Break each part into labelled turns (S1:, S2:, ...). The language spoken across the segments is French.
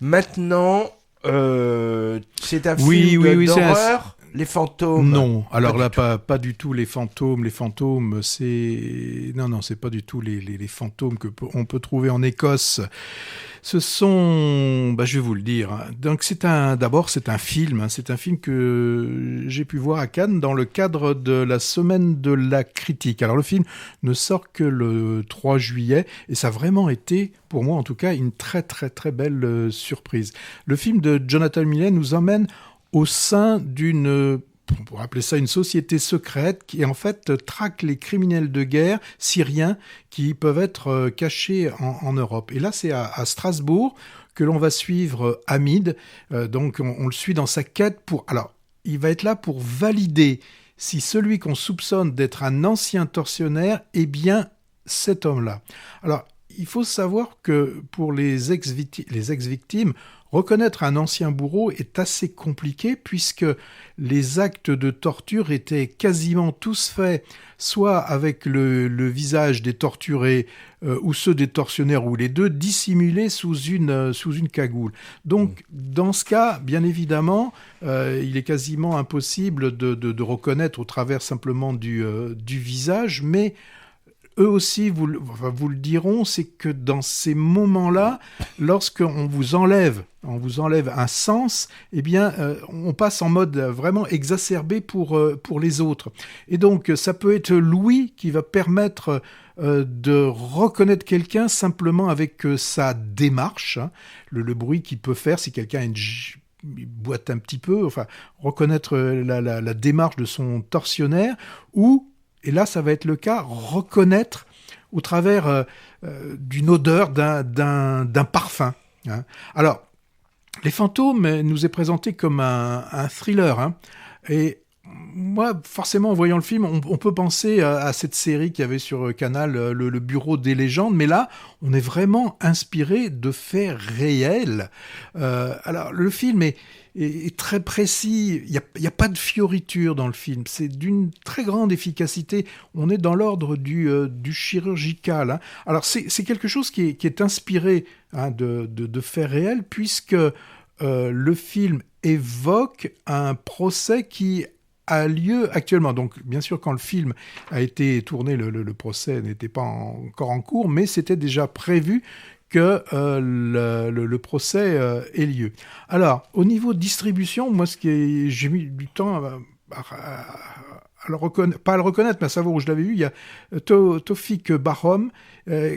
S1: Maintenant, c'est un
S2: Oui,
S1: film
S2: oui,
S1: d'horreur. Les fantômes.
S2: Non, alors
S1: Pas
S2: là,
S1: du tout.
S2: pas du tout les fantômes. Les fantômes, c'est... Non, c'est pas du tout les fantômes on peut trouver en Écosse. Ce sont... je vais vous le dire. Hein. Donc, d'abord, c'est un film. Hein. C'est un film que j'ai pu voir à Cannes dans le cadre de la Semaine de la Critique. Alors, le film ne sort que le 3 juillet et ça a vraiment été, pour moi en tout cas, une très, très, très belle surprise. Le film de Jonathan Millet nous emmène au sein on pourrait appeler ça une société secrète qui en fait traque les criminels de guerre syriens qui peuvent être cachés en Europe. Et là, c'est à Strasbourg que l'on va suivre Hamid. Donc, on le suit dans sa quête pour... Alors, il va être là pour valider si celui qu'on soupçonne d'être un ancien tortionnaire est bien cet homme-là. Alors, il faut savoir que pour les ex-victimes, reconnaître un ancien bourreau est assez compliqué puisque les actes de torture étaient quasiment tous faits soit avec le visage des torturés ou ceux des tortionnaires ou les deux dissimulés sous une cagoule. Donc dans ce cas, bien évidemment, il est quasiment impossible de reconnaître au travers simplement du visage, mais eux aussi vous le diront, c'est que dans ces moments-là, lorsqu'on vous enlève un sens, eh bien, on passe en mode vraiment exacerbé pour les autres. Et donc, ça peut être l'ouïe qui va permettre de reconnaître quelqu'un simplement avec sa démarche, hein, le bruit qu'il peut faire si quelqu'un il boite un petit peu, enfin, reconnaître la démarche de son tortionnaire, ou et là, ça va être le cas, reconnaître au travers d'une odeur, d'un parfum. Hein. Alors, Les Fantômes nous est présenté comme un thriller. Hein. Et moi, forcément, en voyant le film, on peut penser à cette série qu'il y avait sur Canal, le Bureau des légendes. Mais là, on est vraiment inspiré de faits réels. Alors, le film est très précis, il n'y a pas de fioriture dans le film, c'est d'une très grande efficacité, on est dans l'ordre du chirurgical. Hein. Alors c'est quelque chose qui est inspiré hein, de faits réels, puisque le film évoque un procès qui a lieu actuellement. Donc, bien sûr, quand le film a été tourné, le procès n'était pas encore en cours, mais c'était déjà prévu que le procès ait lieu. Alors, au niveau de distribution, moi, j'ai mis du temps pas à le reconnaître, mais à savoir où je l'avais vu, il y a Tawfik Bahram,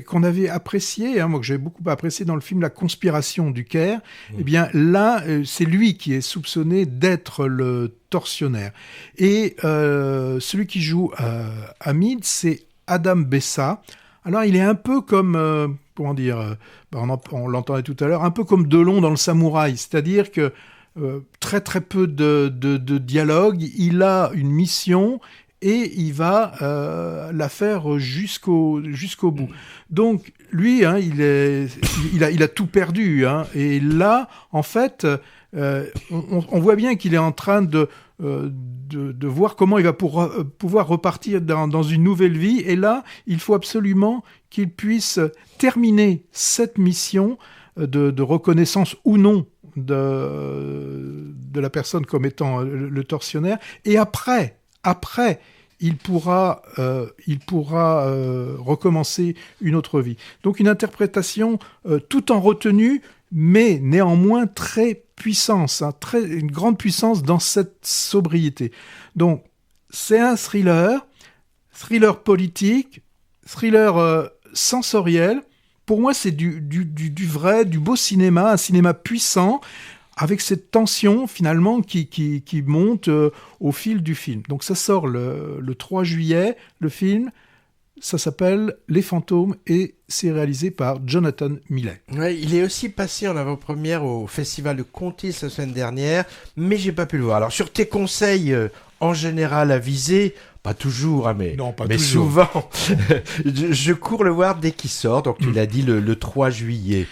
S2: qu'on avait apprécié, hein, moi que j'avais beaucoup apprécié dans le film La Conspiration du Caire. Eh bien là, c'est lui qui est soupçonné d'être le tortionnaire. Et celui qui joue Hamid, c'est Adam Bessa. Alors il est un peu comme... comment dire, on l'entendait tout à l'heure, un peu comme Delon dans Le Samouraï, c'est-à-dire que très très peu de dialogue, il a une mission et il va la faire jusqu'au bout. Donc lui, hein, il a tout perdu, hein, et là, en fait, on voit bien qu'il est en train de voir comment il va pouvoir repartir dans une nouvelle vie, et là, il faut absolument qu'il puisse terminer cette mission de reconnaissance ou non de la personne comme étant le tortionnaire, et après, il pourra recommencer une autre vie. Donc une interprétation tout en retenue, mais néanmoins très puissante, hein, une grande puissance dans cette sobriété. Donc c'est un thriller politique, thriller sensoriel. Pour moi, c'est du vrai, du beau cinéma, un cinéma puissant, avec cette tension, finalement, qui monte au fil du film. Donc ça sort le 3 juillet, le film. Ça s'appelle Les Fantômes et c'est réalisé par Jonathan Millet.
S1: Ouais, il est aussi passé en avant-première au Festival de Contis la semaine dernière, mais j'ai pas pu le voir. Alors sur tes conseils en général avisés, pas toujours, hein, mais
S2: toujours.
S1: Souvent, je cours le voir dès qu'il sort. Donc tu l'as dit le 3 juillet.